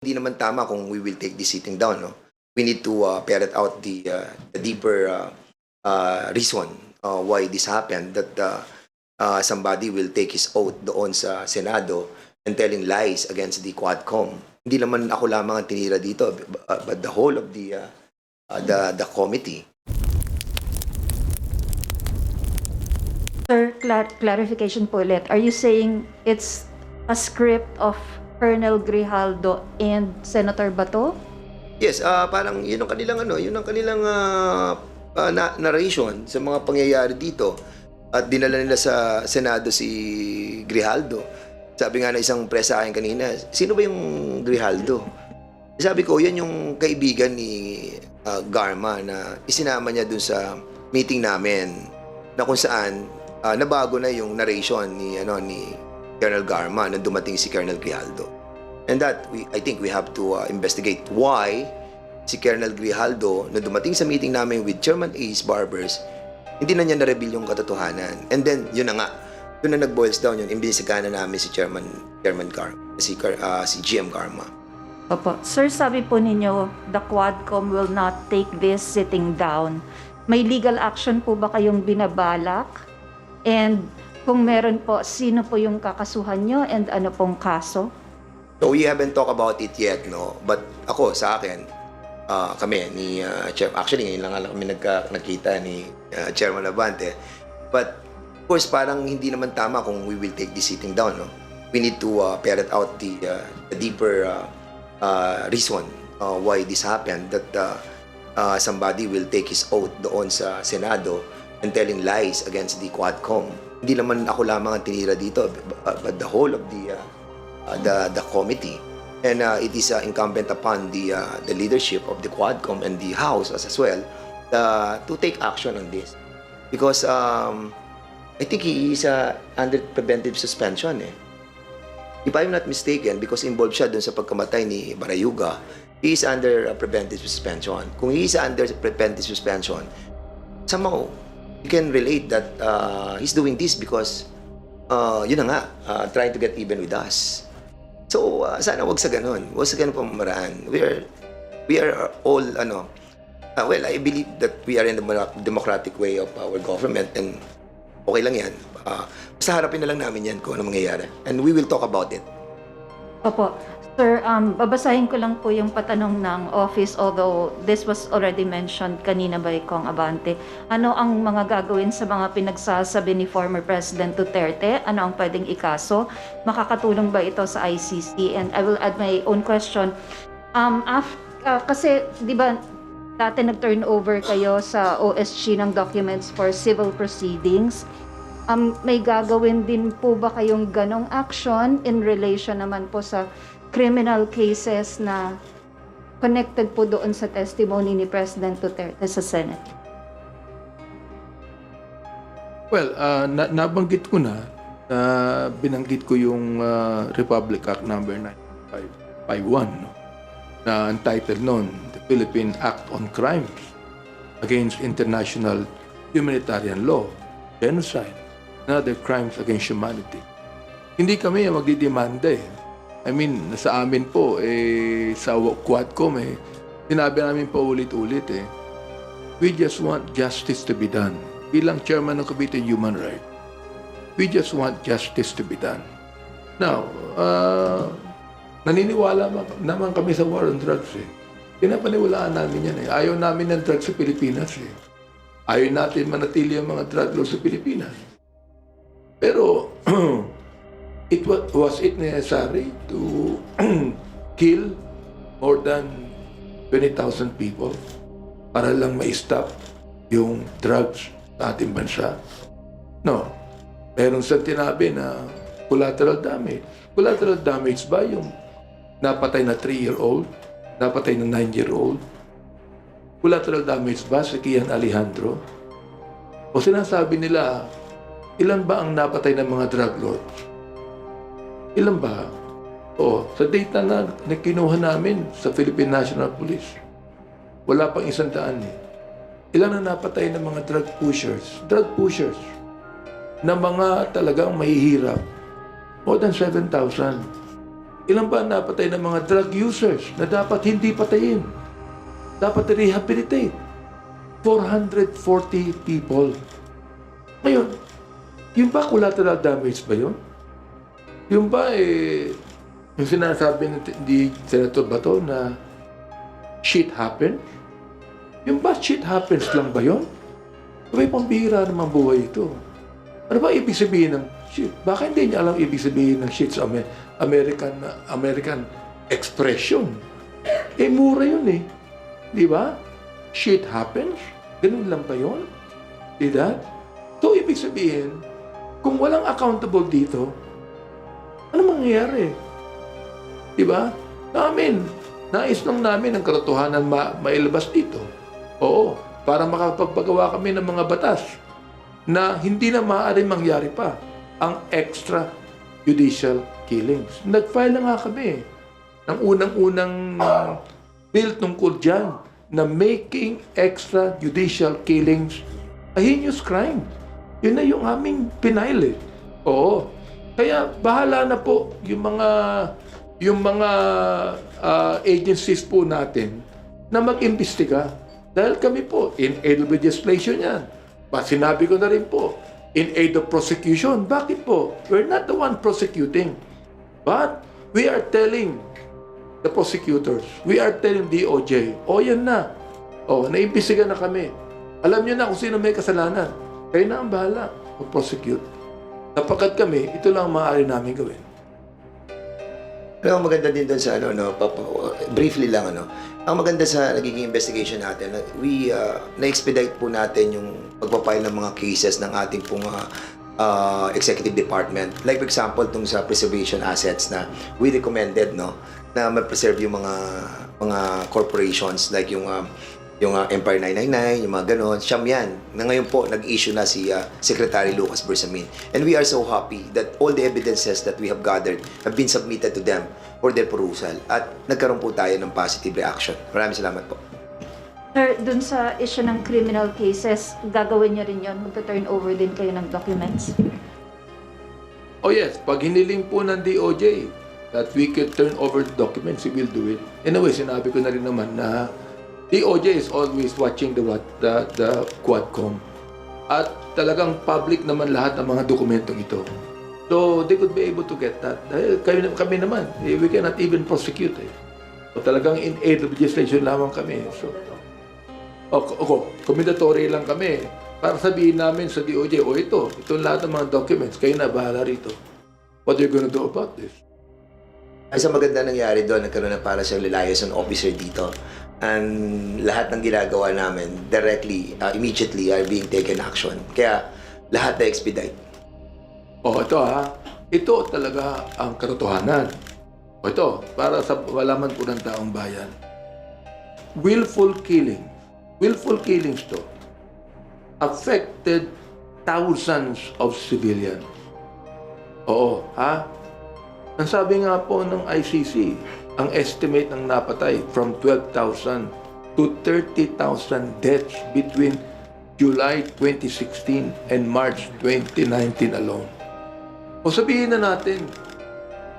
Hindi naman tama kung we will take this sitting down, no? We need to ferret out the deeper reason why this happened, that somebody will take his oath doon sa Senado and telling lies against the Quadcom. Hindi naman ako lamang ang tinira dito, but the whole of the committee. Sir, clarification po ulit. Are you saying it's a script of Colonel Grijaldo and Senator Bato? Yes, parang yun ang kanilang yun ang kanilang narration sa mga pangyayari dito. At dinala nila sa Senado si Grijaldo. Sabi nga na isang press sa akin kanina, sino ba yung Grijaldo? Sabi ko, yan yung kaibigan ni Garma na isinama niya dun sa meeting namin, na kung saan nabago na yung narration ni Colonel Garma nang dumating si Colonel Grijaldo. And that I think we have to investigate why si Colonel Grijaldo na dumating sa meeting namin with Chairman Ace Barbers, hindi na niya na-reveal yung katotohanan. And then yun na nga, doon na nag-boils down yun, imbinisigahan na namin si Chairman Garma, si GM Garma. Opo. Sir, sabi po ninyo, the Quadcom will not take this sitting down. May legal action po ba kayong binabalak? And kung meron po, sino po yung kakasuhan nyo and ano pong kaso? So we haven't talked about it yet, no? But ako, sa akin, kami ni actually ngayon lang kami nagkita ni Chairman Abante. But of course, parang hindi naman tama kung we will take this sitting down, no? We need to ferret out the deeper reason why this happened, that somebody will take his oath doon sa Senado and telling lies against the Quadcom. Hindi naman ako lamang ang tinira dito, but the whole of the committee. And it is incumbent upon the leadership of the Quadcom and the House as well to take action on this. Because I think he is under preventive suspension. If I'm not mistaken, because involved siya dun sa pagkamatay ni Barayuga, he is under preventive suspension. Kung he is under preventive suspension, somehow you can relate that he's doing this because yun na nga, trying to get even with us. So sana wag sa ganun. Wag sa ganun pamamaraan. We are all well, I believe that we are in the democratic way of our government, and okay lang yan. Basta harapin na lang namin yan kung ano mangyayari. And we will talk about it. Opo. Sir, babasahin ko lang po yung patanong ng office, although this was already mentioned kanina by Kong Abante. Ano ang mga gagawin sa mga pinagsasabi ni former President Duterte? Ano ang pwedeng ikaso? Makakatulong ba ito sa ICC? And I will add my own question. Kasi, di ba, dati nag-turn over kayo sa OSG ng documents for civil proceedings. May gagawin din po ba kayong ganong action in relation naman po sa criminal cases na connected po doon sa testimony ni President Duterte sa Senate? Well, nabanggit ko na, binanggit ko yung Republic Act number 9551, no? Na entitled noon, the Philippine Act on Crimes Against International Humanitarian Law, Genocide, and other crimes against humanity. Hindi kami magdidemanda I mean, sa amin po, sa Quadcom, sinabi namin po ulit-ulit we just want justice to be done. Bilang chairman ng Committee on Human Rights, we just want justice to be done. Now, naniniwala naman kami sa war on drugs Pinapaniwalaan namin yan Ayaw namin ng drugs sa Pilipinas Ayaw natin manatili ang mga drug laws sa Pilipinas. Pero, was it necessary to kill more than 20,000 people para lang ma-stop yung drugs sa ating bansa? No. Meron sa tinabi na collateral damage. Collateral damage ba yung napatay na 3-year-old? Napatay na 9-year-old? Collateral damage ba si Kian Alejandro? O sinasabi nila, ilan ba ang napatay ng mga drug lords? Ilan ba? Sa data na kinuha namin sa Philippine National Police, wala pang 100 Ilan ang napatay ng mga drug pushers? Drug pushers na mga talagang mahihirap. More than 7,000. Ilan ba napatay ng mga drug users na dapat hindi patayin? Dapat rehabilitate. 440 people. Ngayon, yung ba collateral damage ba yun? Yung ba yung sinasabi ni Senator Bato na shit happens? Yung ba shit happens lang ba yun? May pambihira naman buhay ito. Ano ba ibig sabihin ng shit? Baka hindi niya alam ibig sabihin ng shit sa American expression. Mura yun eh. Di ba? Shit happens? Ganun lang ba yun? Di that? So, ibig sabihin, kung walang accountable dito, ano mangyayari? Di ba? Nais lang namin ang katotohanan mailabas dito. Oo, para makapagpagawa kami ng mga batas na hindi na maaari mangyari pa ang extrajudicial killings. Nag-file na nga kami ng unang-unang bill tungkol dyan na making extrajudicial killings a heinous crime. Yun na yung aming pinail eh. Oo. Kaya bahala na po yung mga agencies po natin na mag-imbestiga. Dahil kami po, in aid of legislation yan. Sinabi ko na rin po, in aid of prosecution. Bakit po? We're not the one prosecuting. But we are telling the prosecutors, we are telling DOJ, yan na. Naimbestiga na kami. Alam nyo na kung sino may kasalanan. Kayo na ang bahala mag-prosecute. Sapagkat kami, ito lang ang maaari namin gawin. Ang maganda din doon sa briefly lang ang maganda sa nagiging investigation natin, na-expedite po natin yung pagpapile ng mga cases ng ating pong executive department. Like for example, tong sa preservation assets na we recommended na ma-preserve yung mga corporations like yung Empire 999, yung mga ganon, siyam yan. Na ngayon po, nag-issue na si Secretary Lucas Bersamin. And we are so happy that all the evidences that we have gathered have been submitted to them for their perusal. At nagkaroon po tayo ng positive reaction. Maraming salamat po. Sir, dun sa issue ng criminal cases, gagawin niyo rin yun? Magta-turn over din kayo ng documents? Oh yes, pag hiniling po ng DOJ that we could turn over the documents, we will do it. Anyway, sinabi ko na rin naman na DOJ is always watching the Quadcom. At talagang public naman lahat ng mga dokumentong ito. So, they could be able to get that. Dahil kami naman, we cannot even prosecute. So, talagang in aid of legislation lamang kami. So, commentatory lang kami. Para sabihin namin sa DOJ, ito lahat ng mga documents, kayo na bahala rito. What are you gonna do about this? Ay sa maganda nangyari doon, nagkaroon na para sa liaison officer dito. And lahat ng ginagawa namin directly, immediately are being taken action. Kaya lahat na expedite. Ito talaga ang katotohanan. Ito, para sa malaman po ng taong bayan. Willful killings to affected thousands of civilians. Ang sabi nga po ng ICC, ang estimate ng napatay from 12,000 to 30,000 deaths between July 2016 and March 2019 alone. Sabihin na natin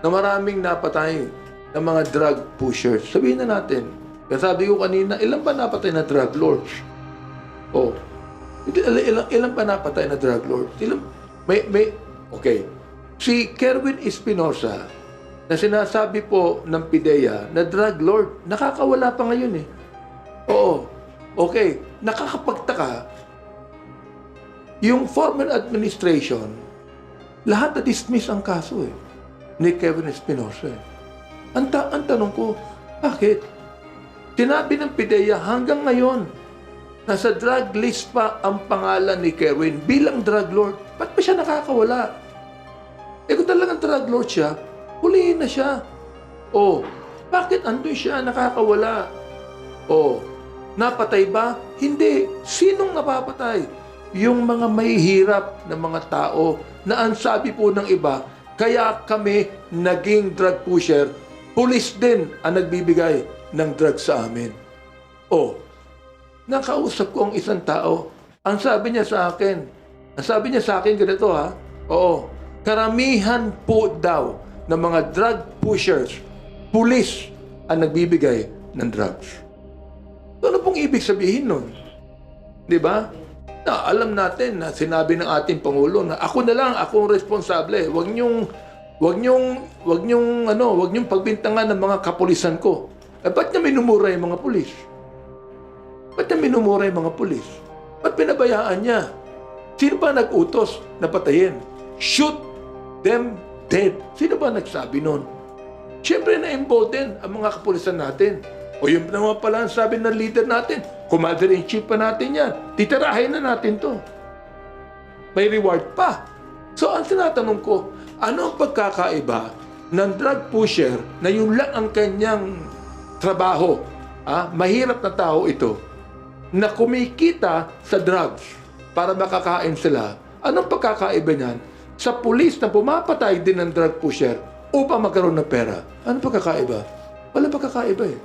na maraming napatay ng mga drug pushers. Sabihin na natin. Kaya sabi ko kanina, ilan ba napatay na drug lords? Ilan pa napatay na drug lords? Okay. Si Kerwin Espinosa, na sinasabi po ng PIDEA na drug lord, nakakawala pa ngayon eh. Okay. Nakakapagtaka, yung former administration, lahat na dismiss ang kaso ni Kevin Espinosa. Ang tanong ko, bakit? Sinabi ng PIDEA hanggang ngayon, nasa drug list pa ang pangalan ni Kevin bilang drug lord. Ba't pa siya nakakawala? Kung talagang drug lord siya, hulihin na siya. Bakit andun siya nakakawala? Napatay ba? Hindi. Sinong napapatay? Yung mga mahihirap na mga tao na ang sabi po ng iba, kaya kami naging drug pusher, pulis din ang nagbibigay ng drug sa amin. Nakausap ko ang isang tao, ang sabi niya sa akin ganito karamihan po daw ng mga drug pushers, pulis ang nagbibigay ng drugs. Ano pong ibig sabihin nun? Di ba? Na alam natin na sinabi ng ating Pangulo na ako na lang, ako ang responsable. Huwag niyong pagbintangan ng mga kapulisan ko. Ba't niya minumura yung mga pulis? Ba't niya minumura yung mga pulis? Ba't pinabayaan niya? Sino ba nag-utos na patayin? Shoot them dead. Sino ba nagsabi nun? Siyempre na-embolden ang mga kapulisan natin. O yun naman pala ang sabi ng leader natin. Commander-in-chief pa natin yan. Titirahin na natin to. May reward pa. So ang tinatanong ko, ano ang pagkakaiba ng drug pusher na yun lang ang kanyang trabaho? Mahirap na tao ito na kumikita sa drugs para makakain sila. Anong pagkakaiba niyan sa pulis na pumapatay din ng drug pusher upang magkaroon ng pera? Anong pagkakaiba? Wala pagkakaiba eh.